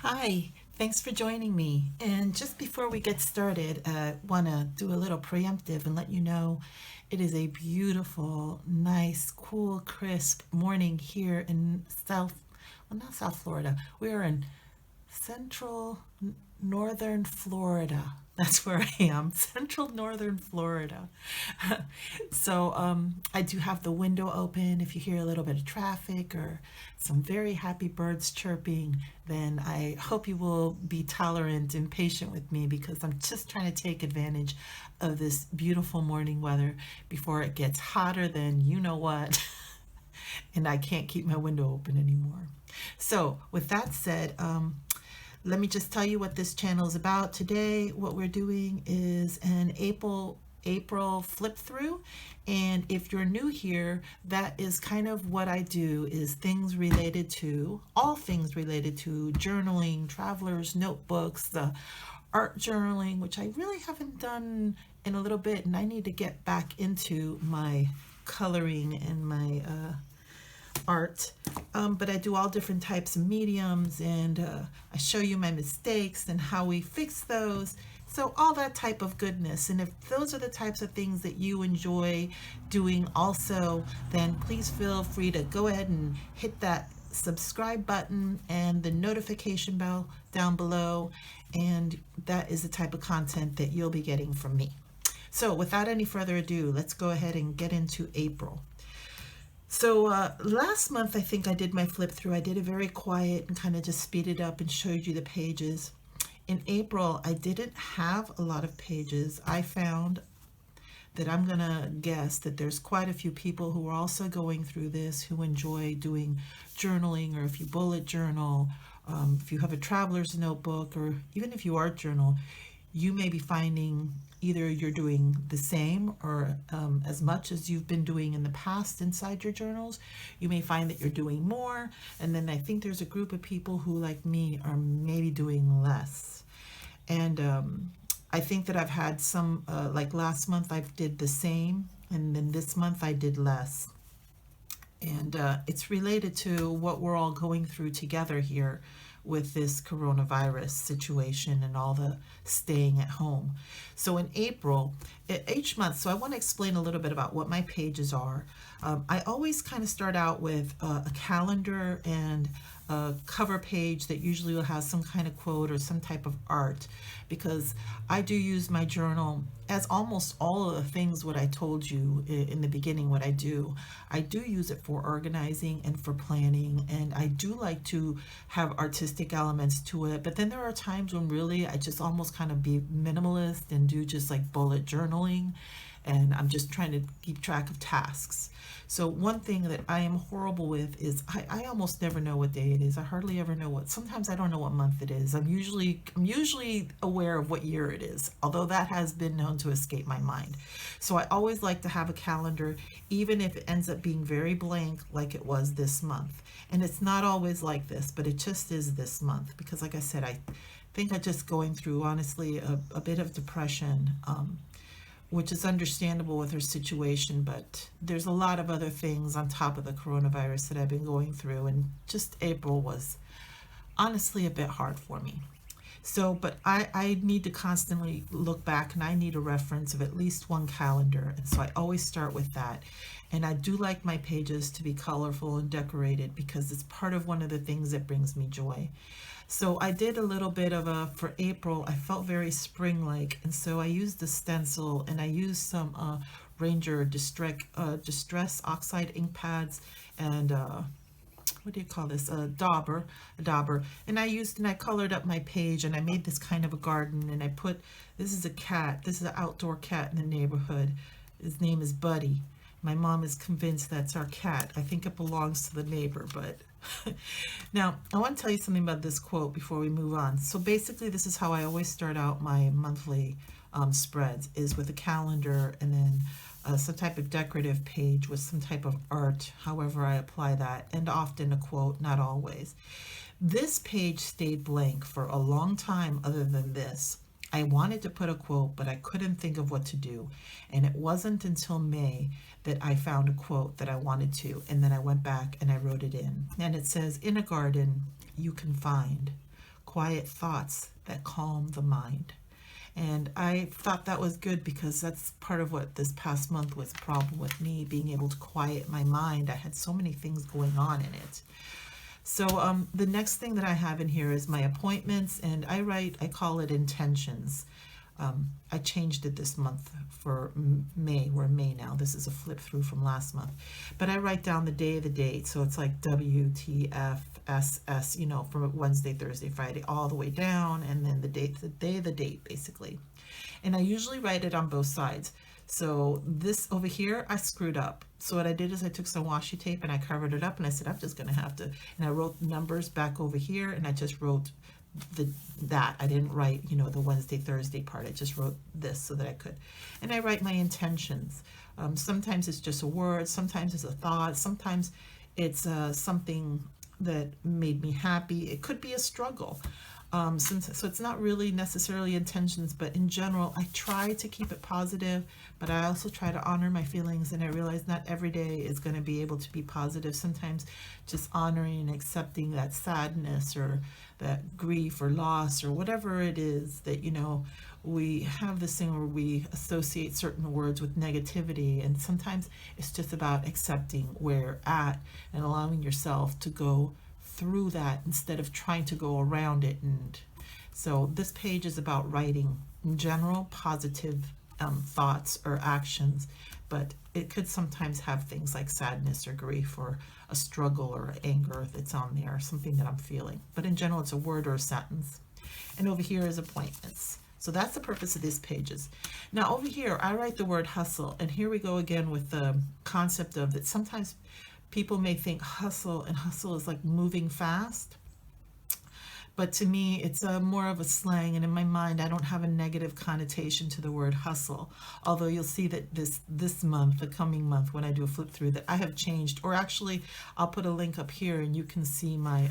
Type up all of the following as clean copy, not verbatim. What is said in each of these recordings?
Hi, thanks for joining me. And just before we get started, I want to do a little preemptive and let you know it is a beautiful, nice, cool, crisp morning here in not South Florida. We are in central northern Florida. That's where I am, central northern Florida. So I do have the window open. If you hear a little bit of traffic or some very happy birds chirping, then I hope you will be tolerant and patient with me because I'm just trying to take advantage of this beautiful morning weather before it gets hotter than you know what. And I can't keep my window open anymore. So, with that said, let me just tell you what this channel is about today. What we're doing is an April flip through, and if you're new here, that is kind of what I do, is things related to all things related to journaling, travelers notebooks, the art journaling, which I really haven't done in a little bit, and I need to get back into my coloring and my art. But I do all different types of mediums, and I show you my mistakes and how we fix those. So all that type of goodness. And if those are the types of things that you enjoy doing also, then please feel free to go ahead and hit that subscribe button and the notification bell down below. And that is the type of content that you'll be getting from me. So without any further ado, let's go ahead and get into April. So last month, I think I did my flip through. I did it very quiet and kind of just speeded up and showed you the pages. In April, I didn't have a lot of pages. I found that I'm going to guess that there's quite a few people who are also going through this, who enjoy doing journaling, or if you bullet journal, if you have a traveler's notebook, or even if you art journal, you may be finding either you're doing the same or as much as you've been doing in the past inside your journals. You may find that you're doing more. And then I think there's a group of people who, like me, are maybe doing less. And I think that I've had some, like last month I did the same, and then this month I did less. And it's related to what we're all going through together here with this coronavirus situation and all the staying at home. So in April, each month, so I want to explain a little bit about what my pages are. I always kind of start out with a calendar and a cover page that usually will have some kind of quote or some type of art, because I do use my journal as almost all of the things what I told you in the beginning what I do. I do use it for organizing and for planning, and I do like to have artistic elements to it, but then there are times when really I just almost kind of be minimalist and do just like bullet journaling, and I'm just trying to keep track of tasks. So one thing that I am horrible with is I almost never know what day it is. I hardly ever know what, sometimes I don't know what month it is. I'm usually aware of what year it is, although that has been known to escape my mind. So I always like to have a calendar, even if it ends up being very blank like it was this month. And it's not always like this, but it just is this month because, like I said, I think I'm just going through, honestly, a bit of depression, which is understandable with her situation, but there's a lot of other things on top of the coronavirus that I've been going through, and just April was honestly a bit hard for me. So, but I need to constantly look back, and I need a reference of at least one calendar, and so I always start with that. And I do like my pages to be colorful and decorated because it's part of one of the things that brings me joy. So I did a little bit of for April, I felt very spring-like, and so I used the stencil, and I used some Ranger Distress Oxide ink pads, and what do you call this? A dauber. And I colored up my page, and I made this kind of a garden, and I put, this is a cat, this is an outdoor cat in the neighborhood. His name is Buddy. My mom is convinced that's our cat. I think it belongs to the neighbor, but now I want to tell you something about this quote before we move on. So basically, this is how I always start out my monthly spreads, is with a calendar and then some type of decorative page with some type of art, however I apply that, and often a quote, not always. This page stayed blank for a long time other than this. I wanted to put a quote, but I couldn't think of what to do. And it wasn't until May that I found a quote that I wanted to. And then I went back and I wrote it in. And it says, "In a garden, you can find quiet thoughts that calm the mind. And I thought that was good because that's part of what this past month was a problem with me, being able to quiet my mind. I had so many things going on in it. So the next thing that I have in here is my appointments, and I call it intentions. I changed it this month for May. We're in May now. This is a flip through from last month. But I write down the day, the date. So it's like WTFSS, you know, from Wednesday, Thursday, Friday, all the way down. And then the date, the day, the date, basically. And I usually write it on both sides. So this over here, I screwed up. So what I did is I took some washi tape and I covered it up. And I said, I'm just going to have to. And I wrote numbers back over here. And I just wrote that I didn't write, you know, the Wednesday, Thursday part. I just wrote this so that I could. And I write my intentions. Sometimes it's just a word, sometimes it's a thought, sometimes it's something that made me happy. It could be a struggle. So it's not really necessarily intentions, but in general, I try to keep it positive, but I also try to honor my feelings, and I realize not every day is going to be able to be positive. Sometimes just honoring and accepting that sadness or that grief or loss or whatever it is that, you know, we have this thing where we associate certain words with negativity, and sometimes it's just about accepting where you're at and allowing yourself to go through that instead of trying to go around it. And so this page is about writing in general positive thoughts or actions, but it could sometimes have things like sadness or grief or a struggle or anger that's on there, something that I'm feeling. But in general, it's a word or a sentence. And over here is appointments. So that's the purpose of these pages. Now over here, I write the word hustle, and here we go again with the concept of that sometimes people may think hustle, and hustle is like moving fast. But to me, it's more of a slang, and in my mind, I don't have a negative connotation to the word hustle. Although you'll see that this month, the coming month, when I do a flip through, that I have changed, or actually, I'll put a link up here, and you can see my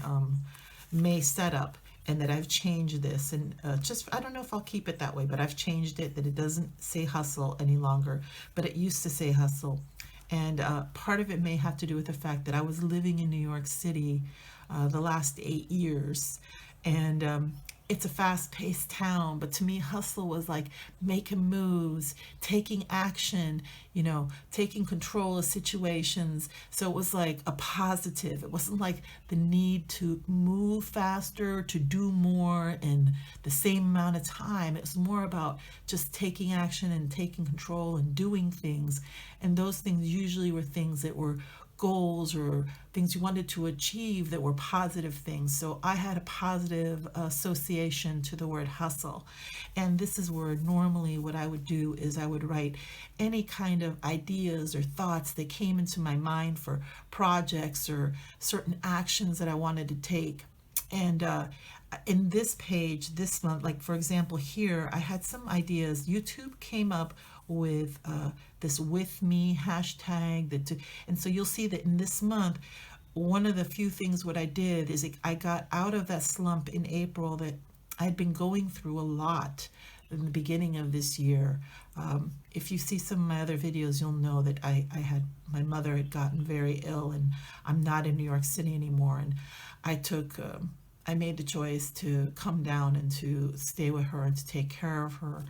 May setup, and that I've changed this, and just, I don't know if I'll keep it that way, but I've changed it, that it doesn't say hustle any longer, but it used to say hustle. And part of it may have to do with the fact that I was living in New York City the last 8 years. And it's a fast-paced town, but to me, hustle was like making moves, taking action, you know, taking control of situations. So it was like a positive. It wasn't like the need to move faster, to do more in the same amount of time. It was more about just taking action and taking control and doing things. And those things usually were things that were goals or things you wanted to achieve that were positive things. So I had a positive association to the word hustle. And this is where normally what I would do is I would write any kind of ideas or thoughts that came into my mind for projects or certain actions that I wanted to take. And in this page this month, like for example here, I had some ideas. YouTube came up with this with me hashtag and so you'll see that in this month, one of the few things what I did is I got out of that slump in April that I'd been going through a lot in the beginning of this year. If you see some of my other videos, you'll know that my mother had gotten very ill, and I'm not in New York City anymore, and I made the choice to come down and to stay with her and to take care of her.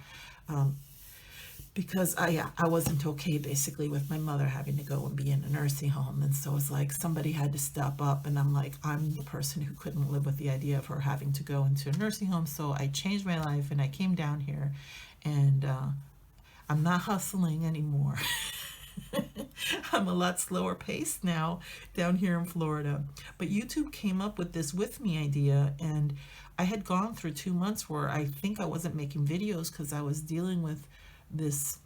Because I wasn't okay basically with my mother having to go and be in a nursing home, and so it's like somebody had to step up, and I'm like, I'm the person who couldn't live with the idea of her having to go into a nursing home. So I changed my life and I came down here, and I'm not hustling anymore. I'm a lot slower paced now down here in Florida. But YouTube came up with this with me idea, and I had gone through 2 months where I think I wasn't making videos because I was dealing with this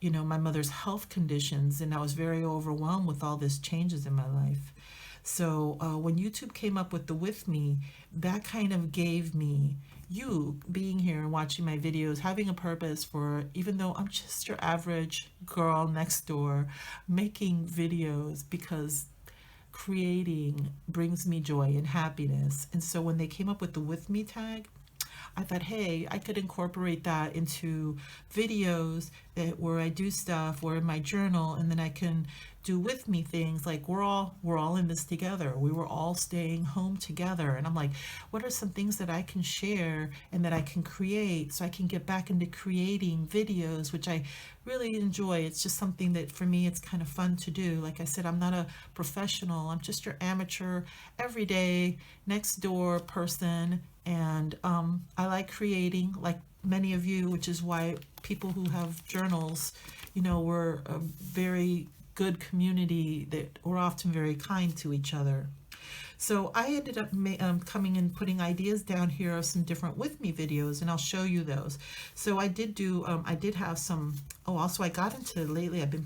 you know, my mother's health conditions, and I was very overwhelmed with all these changes in my life. So when YouTube came up with the with me, that kind of gave me, you being here and watching my videos, having a purpose for, even though I'm just your average girl next door making videos, because creating brings me joy and happiness. And so when they came up with the with me tag, I thought, hey, I could incorporate that into videos where I do stuff, or in my journal, and then I can do with me things like we're all in this together. We were all staying home together, and I'm like, what are some things that I can share and that I can create so I can get back into creating videos, which I really enjoy. It's just something that for me it's kind of fun to do. Like I said, I'm not a professional. I'm just your amateur, everyday, next door person, and I like creating, like many of you, which is why people who have journals, we're a very good community that we're often very kind to each other. So I ended up coming and putting ideas down here of some different with me videos, and I'll show you those. So I did do, I did have some, also I got into lately, I've been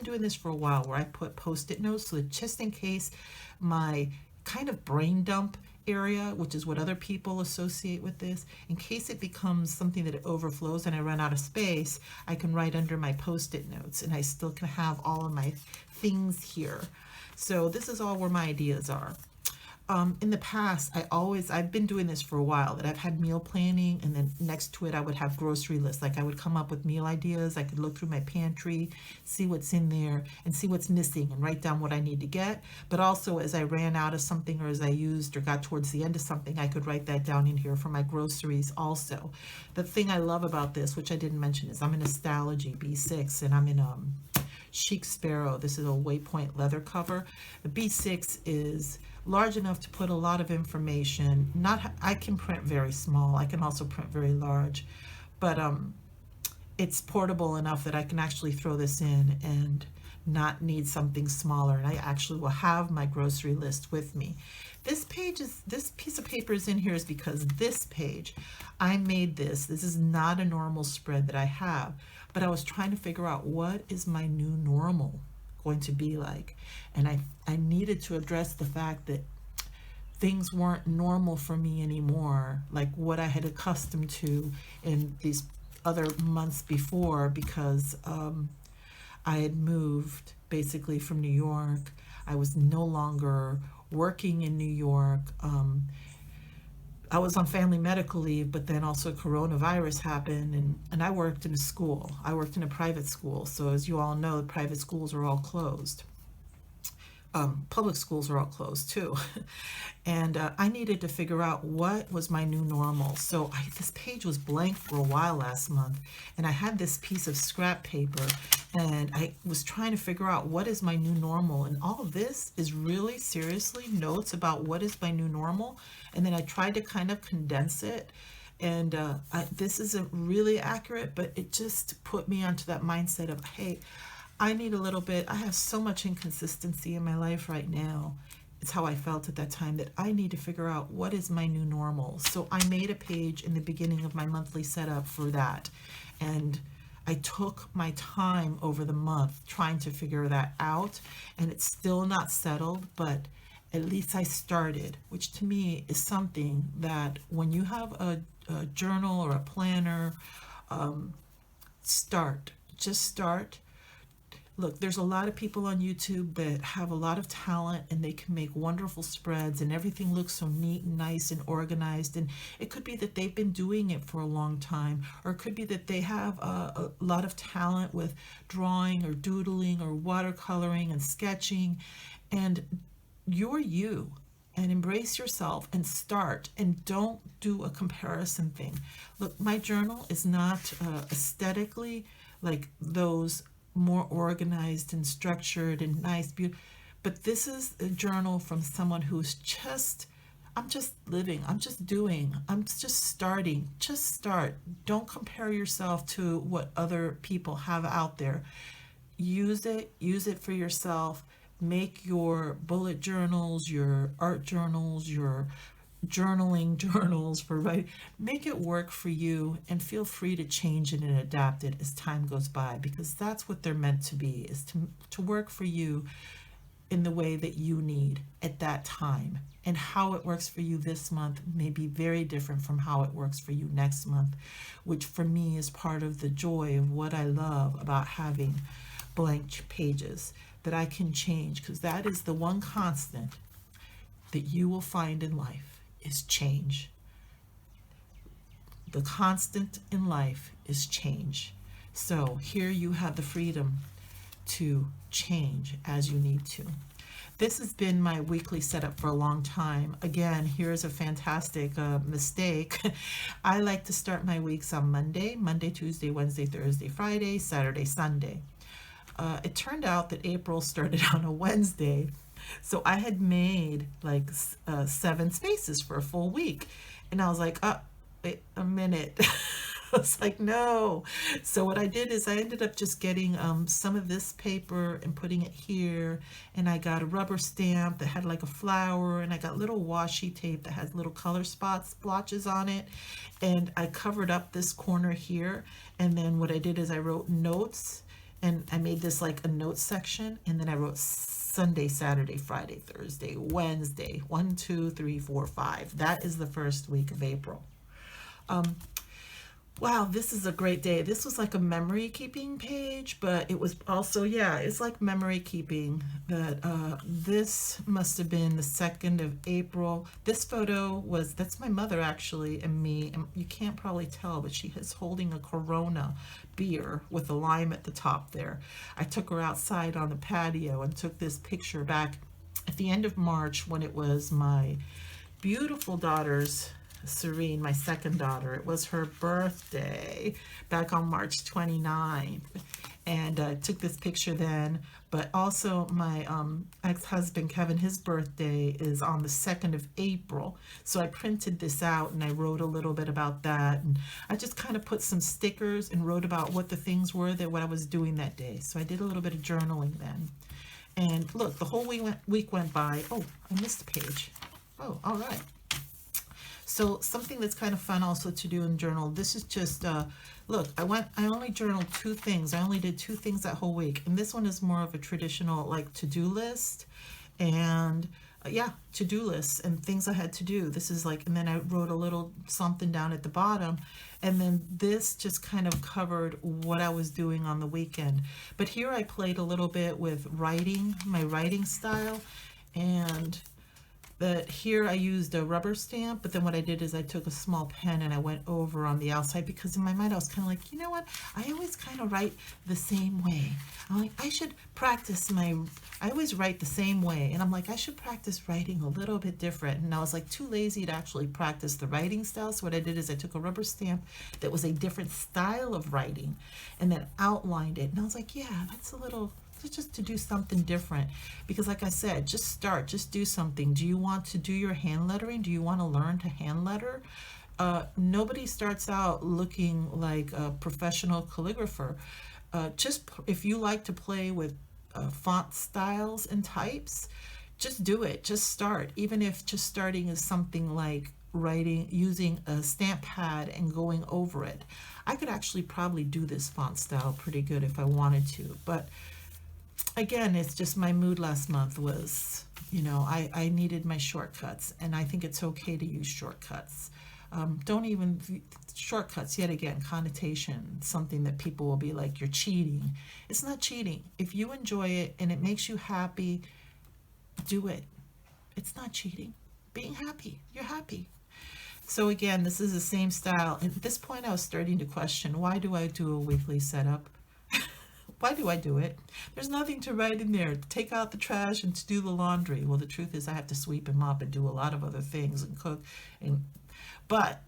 doing this for a while, where I put post-it notes, so that just in case my kind of brain dump area, which is what other people associate with this, in case it becomes something that it overflows and I run out of space, I can write under my post-it notes, and I still can have all of my things here. So this is all where my ideas are. In the past, I've been doing this for a while, that I've had meal planning, and then next to it I would have grocery lists. Like I would come up with meal ideas. I could look through my pantry, see what's in there, and see what's missing, and write down what I need to get. But also, as I ran out of something, or as I used or got towards the end of something, I could write that down in here for my groceries also. The thing I love about this, which I didn't mention, is I'm in a Stalogy B6, and I'm in Chic Sparrow. This is a Waypoint leather cover. The B6 is large enough to put a lot of information. I can print very small. I can also print very large, but it's portable enough that I can actually throw this in and not need something smaller. And I actually will have my grocery list with me. This piece of paper is in here is because this page, I made this. This is not a normal spread that I have, but I was trying to figure out what is my new normal going to be like. And I needed to address the fact that things weren't normal for me anymore, like what I had accustomed to in these other months before, because I had moved basically from New York. I was no longer working in New York. I was on family medical leave, but then also coronavirus happened, and I worked in a school. I worked in a private school. So as you all know, private schools are all closed. Public schools are all closed too. And I needed to figure out what was my new normal. So this page was blank for a while last month, and I had this piece of scrap paper, and I was trying to figure out what is my new normal. And all of this is really seriously notes about what is my new normal. And then I tried to kind of condense it. And this isn't really accurate, but it just put me onto that mindset of, hey, I need a little bit, I have so much inconsistency in my life right now. It's how I felt at that time, that I need to figure out what is my new normal. So I made a page in the beginning of my monthly setup for that. And I took my time over the month trying to figure that out. And it's still not settled, but at least I started, which to me is something that when you have a journal or a planner, just start. Look, there's a lot of people on YouTube that have a lot of talent, and they can make wonderful spreads, and everything looks so neat and nice and organized. And it could be that they've been doing it for a long time, or it could be that they have a lot of talent with drawing or doodling or watercoloring and sketching. And you're you, and embrace yourself and start, and don't do a comparison thing. Look, my journal is not aesthetically like those more organized and structured and nice, beautiful, but this is a journal from someone who's I'm just living, I'm just doing, I'm just starting. Just start. Don't compare yourself to what other people have out there. Use it for yourself. Make your bullet journals, your art journals, your journaling journals for writing. Make it work for you, and feel free to change it and adapt it as time goes by, because that's what they're meant to be, is to work for you in the way that you need at that time. And how it works for you this month may be very different from how it works for you next month, which for me is part of the joy of what I love about having blank pages that I can change, because that is the one constant that you will find in life, is change. The constant in life is change. So here you have the freedom to change as you need to. This has been my weekly setup for a long time. Again, here's a fantastic mistake. I like to start my weeks on Monday, Tuesday, Wednesday, Thursday, Friday, Saturday, Sunday. It turned out that April started on a Wednesday, so I had made like 7 spaces for a full week. And I was like, oh, wait a minute. I was like, no. So what I did is I ended up just getting some of this paper and putting it here. And I got a rubber stamp that had like a flower. And I got little washi tape that has little color spots, splotches on it. And I covered up this corner here. And then what I did is I wrote notes. And I made this like a notes section. And then I wrote Sunday, Saturday, Friday, Thursday, Wednesday, 1, 2, 3, 4, 5. That is the first week of April. Wow, this is a great day. This was like a memory keeping page, but it was also, yeah, it's like memory keeping. That this must have been the 2nd of April. This photo was, that's my mother actually and me, and you can't probably tell, but she is holding a Corona beer with a lime at the top there. I took her outside on the patio and took this picture back at the end of March when it was my beautiful daughter's, Serene, my second daughter. It was her birthday back on March 29th, and I took this picture then. But also my ex-husband Kevin, his birthday is on the 2nd of April, so I printed this out and I wrote a little bit about that, and I just kind of put some stickers and wrote about what the things were that what I was doing that day. So I did a little bit of journaling then. And look, the whole week went by. Oh, I missed a page. Oh, all right. So something that's kind of fun also to do in journal. This is just, look, I only journaled 2 things. I only did 2 things that whole week. And this one is more of a traditional like to-do list and yeah, to-do lists and things I had to do. This is like, and then I wrote a little something down at the bottom. And then this just kind of covered what I was doing on the weekend. But here I played a little bit with writing, my writing style. And that here I used a rubber stamp, but then what I did is I took a small pen and I went over on the outside, because in my mind I was kind of like, you know what, I always kind of write the same way. I'm like, I should practice I always write the same way, and I'm like, I should practice writing a little bit different. And I was like too lazy to actually practice the writing style, so what I did is I took a rubber stamp that was a different style of writing and then outlined it, and I was like, yeah, that's a little, just to do something different. Because like I said, just start, just do something. Do you want to do your hand lettering? Do you want to learn to hand letter? Nobody starts out looking like a professional calligrapher. Just if you like to play with font styles and types, just do it, just start. Even if just starting is something like writing, using a stamp pad and going over it. I could actually probably do this font style pretty good if I wanted to, but again, it's just my mood last month was, you know, I needed my shortcuts, and I think it's okay to use shortcuts. Don't even, shortcuts, yet again, connotation, something that people will be like, you're cheating. It's not cheating. If you enjoy it and it makes you happy, do it. It's not cheating. Being happy, you're happy. So again, this is the same style. At this point, I was starting to question, why do I do a weekly setup? Why do I do it? There's nothing to write in there. To take out the trash and to do the laundry. Well, the truth is I have to sweep and mop and do a lot of other things and cook. But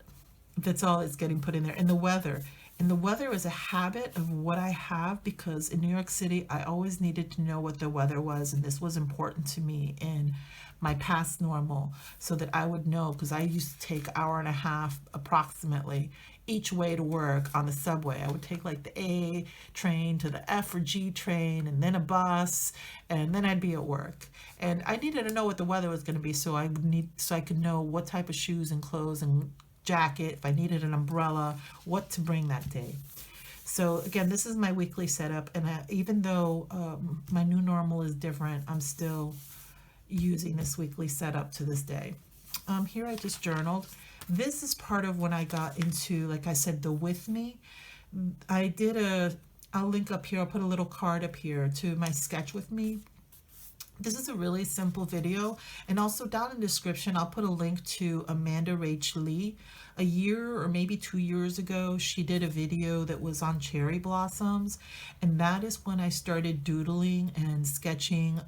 that's all that's getting put in there. And the weather. And the weather is a habit of what I have, because in New York City, I always needed to know what the weather was. And this was important to me in my past normal, so that I would know, because I used to take 1.5 hours approximately each way to work on the subway. I would take like the A train to the F or G train, and then a bus, and then I'd be at work. And I needed to know what the weather was going to be, so I could know what type of shoes and clothes and jacket, if I needed an umbrella, what to bring that day. So again, this is my weekly setup, and even though my new normal is different, I'm still using this weekly setup to this day. Here I just journaled. This is part of when I got into, like I said, the with me. I'll link up here, I'll put a little card up here to my sketch with me. This is a really simple video, and also down in the description I'll put a link to Amanda Rach Lee. A year or maybe 2 years ago, she did a video that was on cherry blossoms, and that is when I started doodling and sketching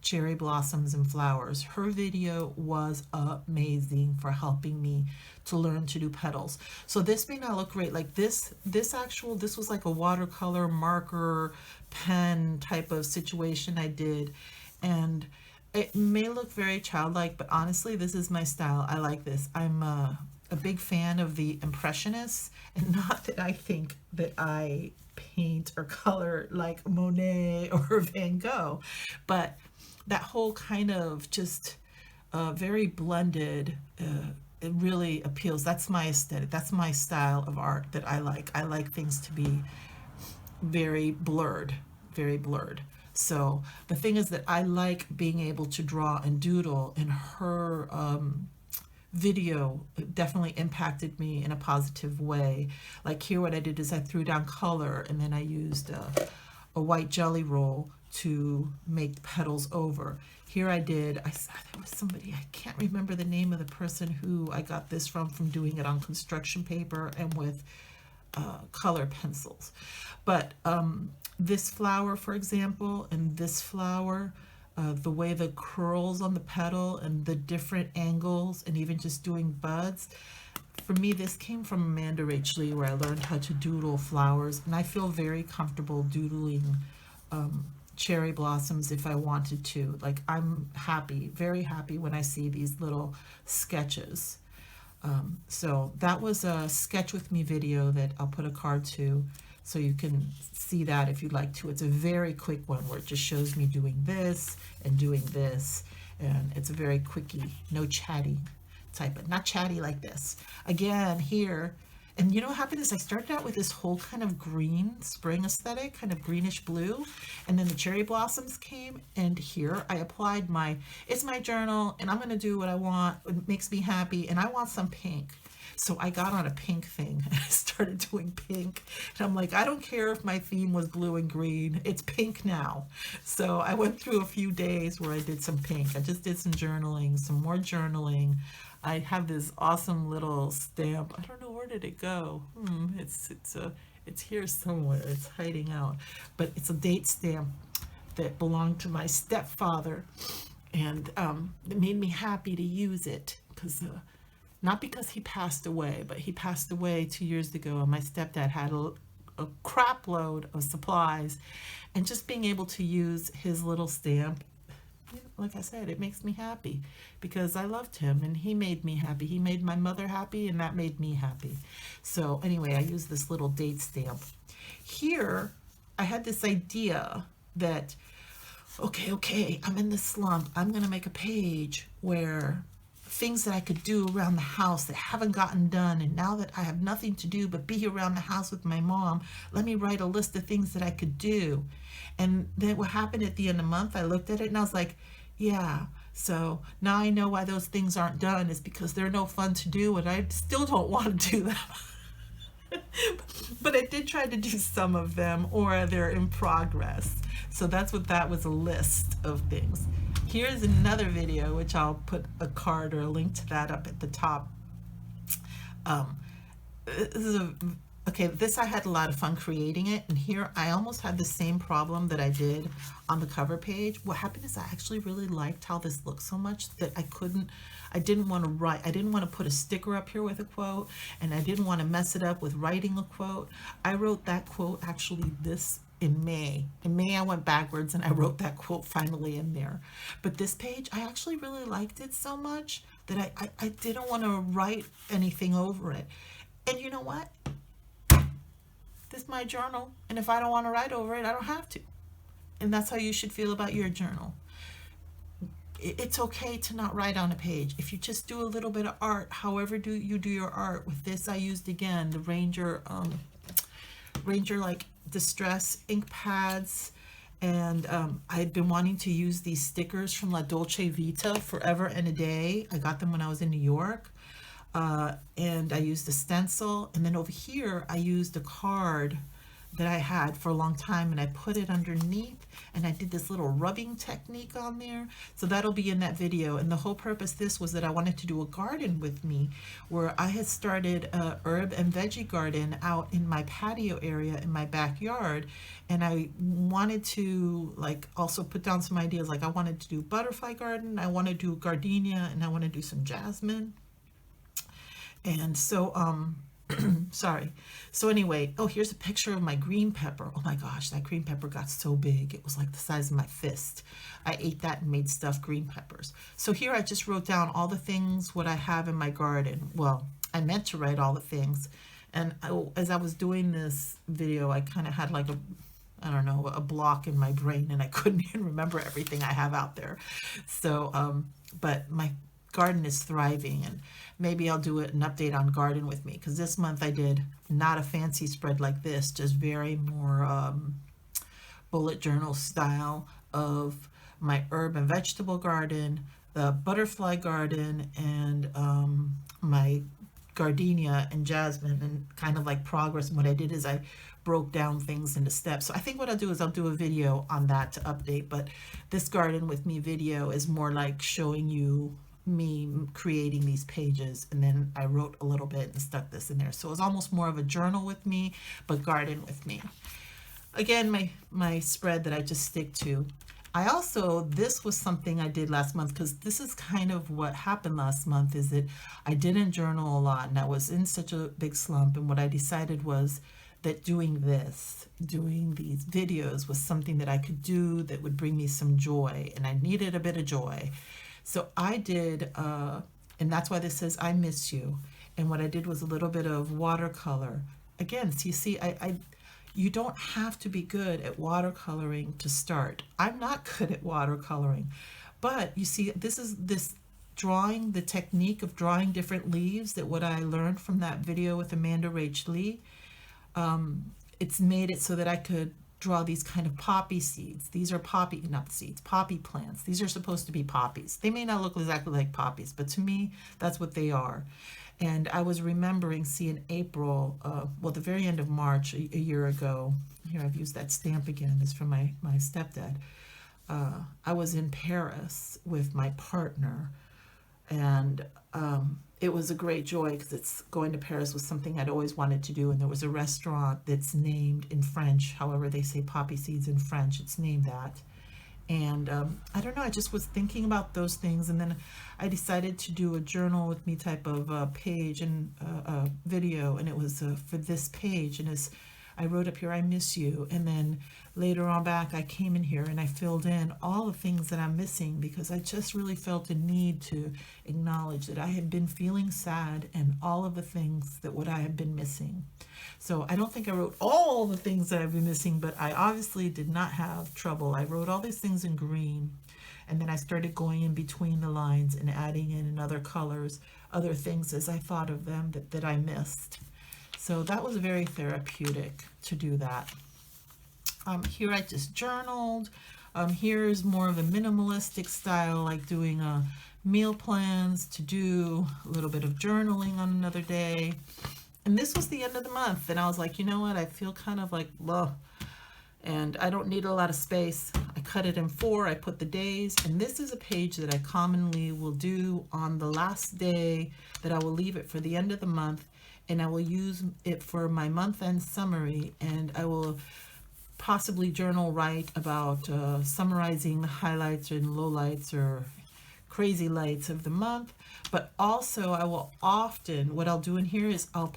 cherry blossoms and flowers. Her video was amazing for helping me to learn to do petals. So this may not look great like this. This was like a watercolor marker pen type of situation I did, and it may look very childlike, but honestly, this is my style. I like this. I'm a big fan of the Impressionists, and not that I think that I paint or color like Monet or Van Gogh, but that whole kind of just very blended, it really appeals. That's my aesthetic. That's my style of art that I like. I like things to be very blurred, very blurred. So the thing is that I like being able to draw and doodle, and her video definitely impacted me in a positive way. Like here, what I did is I threw down color, and then I used a white jelly roll to make the petals over. Here I did, I saw there was somebody, I can't remember the name of the person who I got this from doing it on construction paper and with color pencils. But this flower, for example, and this flower, the way the curls on the petal and the different angles, and even just doing buds. For me, this came from Amanda Rach Lee, where I learned how to doodle flowers, and I feel very comfortable doodling cherry blossoms if I wanted to. Like, I'm happy, very happy when I see these little sketches. So that was a sketch with me video that I'll put a card to, so you can see that if you'd like to. It's a very quick one where it just shows me doing this and doing this, and it's a very quickie, no chatty type, but not chatty like this. Again, here, and you know what happened is I started out with this whole kind of green spring aesthetic, kind of greenish blue, and then the cherry blossoms came, and here I applied it's my journal, and I'm gonna do what I want, it makes me happy, and I want some pink. So I got on a pink thing and I started doing pink. And I'm like, I don't care if my theme was blue and green, it's pink now. So I went through a few days where I did some pink. I just did some journaling, some more journaling. I have this awesome little stamp. I don't know, where did it go? It's here somewhere. It's hiding out. But it's a date stamp that belonged to my stepfather. And it made me happy to use it because not because he passed away, but he passed away 2 years ago, and my stepdad had a crap load of supplies, and just being able to use his little stamp, like I said, it makes me happy because I loved him and he made me happy. He made my mother happy, and that made me happy. So anyway, I used this little date stamp. Here, I had this idea that, okay, I'm in this slump. I'm gonna make a page where things that I could do around the house that haven't gotten done, and now that I have nothing to do but be around the house with my mom, let me write a list of things that I could do. And then what happened at the end of the month, I looked at it and I was like, yeah, so now I know why those things aren't done. It's because they're no fun to do, and I still don't want to do them. But I did try to do some of them, or they're in progress. So that's what that was, a list of things. Here's another video, which I'll put a card or a link to that up at the top. This I had a lot of fun creating it, and here I almost had the same problem that I did on the cover page. What happened is I actually really liked how this looked so much that I didn't want to write, I didn't want to put a sticker up here with a quote, and I didn't want to mess it up with writing a quote. I wrote that quote actually in May. In May I went backwards and I wrote that quote finally in there. But this page, I actually really liked it so much that I didn't want to write anything over it. And you know what? This is my journal, and if I don't want to write over it, I don't have to. And that's how you should feel about your journal. It's okay to not write on a page. If you just do a little bit of art, however you do your art. With this, I used again the Ranger like distress ink pads, and I'd been wanting to use these stickers from La Dolce Vita forever and a day. I got them when I was in New York. And I used a stencil, and then over here I used a card that I had for a long time, and I put it underneath, and I did this little rubbing technique on there. So that'll be in that video. And the whole purpose this was that I wanted to do a garden with me, where I had started a herb and veggie garden out in my patio area in my backyard. And I wanted to like also put down some ideas, like I wanted to do butterfly garden, I want to do gardenia, and I want to do some jasmine. And so sorry. So anyway, oh, here's a picture of my green pepper. Oh my gosh, that green pepper got so big. It was like the size of my fist. I ate that and made stuffed green peppers. So here I just wrote down all the things, what I have in my garden. Well, I meant to write all the things. And as I was doing this video, I kind of had like I don't know, a block in my brain, and I couldn't even remember everything I have out there. So, but my garden is thriving, and maybe I'll do an update on garden with me, because this month I did not a fancy spread like this, just very more bullet journal style of my herb and vegetable garden, the butterfly garden, and my gardenia and jasmine, and kind of like progress. And what I did is I broke down things into steps. So I think what I'll do is I'll do a video on that to update, but this garden with me video is more like showing you me creating these pages, and then I wrote a little bit and stuck this in there. So it was almost more of a journal with me, but garden with me. Again, my spread that I just stick to. I also, this was something I did last month, because this is kind of what happened last month, is that I didn't journal a lot, and I was in such a big slump. And what I decided was that doing these videos was something that I could do that would bring me some joy, and I needed a bit of joy. So I did, and that's why this says, I miss you. And what I did was a little bit of watercolor. Again, so you see, you don't have to be good at watercoloring to start. I'm not good at watercoloring, but you see, this drawing, the technique of drawing different leaves, that what I learned from that video with Amanda Rach Lee, it's made it so that I could draw these kind of poppy seeds. These are poppy, not seeds, poppy plants. These are supposed to be poppies. They may not look exactly like poppies, but to me, that's what they are. And I was remembering, see, in April, well, the very end of March, a year ago, here I've used that stamp again, it's from my stepdad. I was in Paris with my partner, and it was a great joy, because going to Paris was something I'd always wanted to do. And there was a restaurant that's named in French, however they say poppy seeds in French, it's named that. And I don't know, I just was thinking about those things, and then I decided to do a journal with me type of page and video, and it was for this page, and I wrote up here, I miss you. And then later on back, I came in here and I filled in all the things that I'm missing, because I just really felt a need to acknowledge that I had been feeling sad, and all of the things that what I had been missing. So I don't think I wrote all the things that I've been missing, but I obviously did not have trouble. I wrote all these things in green, and then I started going in between the lines and adding in other colors, other things as I thought of them that I missed. So that was very therapeutic to do that. Here I just journaled. Here's more of a minimalistic style, like doing meal plans, to do a little bit of journaling on another day. And this was the end of the month, and I was like, you know what, I feel kind of like, ugh, and I don't need a lot of space. I cut it in 4, I put the days, and this is a page that I commonly will do on the last day, that I will leave it for the end of the month, and I will use it for my month-end summary, and I will possibly journal write about summarizing the highlights and lowlights or crazy lights of the month. But also I will often, what I'll do in here is I'll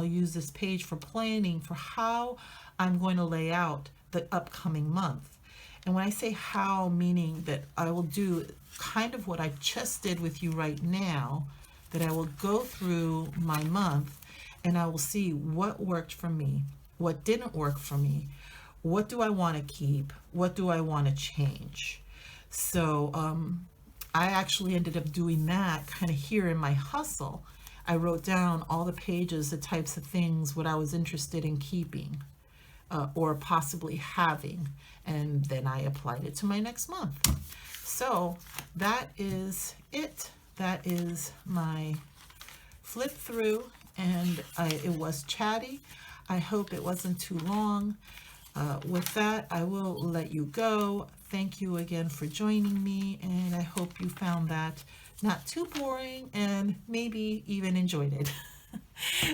use this page for planning for how I'm going to lay out the upcoming month. And when I say how, meaning that I will do kind of what I just did with you right now, that I will go through my month and I will see what worked for me, what didn't work for me, what do I want to keep, what do I want to change. So I actually ended up doing that kind of here in my hustle. I wrote down all the pages, the types of things, what I was interested in keeping or possibly having, and then I applied it to my next month. So that is it. That is my flip through, and it was Chatty. I hope it wasn't too long. With that, I will let you go. Thank you again for joining me, and I hope you found that not too boring and maybe even enjoyed it.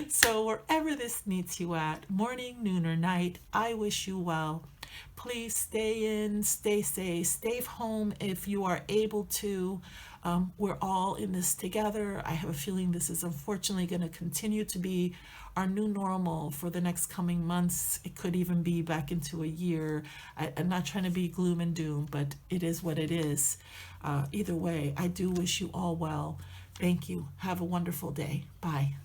So wherever this meets you at, morning, noon, or night, I wish you well. Please stay in, stay safe, stay home if you are able to. We're all in this together. I have a feeling this is unfortunately going to continue to be our new normal for the next coming months. It could even be back into a year. I'm not trying to be gloom and doom, but it is what it is. Either way, I do wish you all well. Thank you. Have a wonderful day. Bye.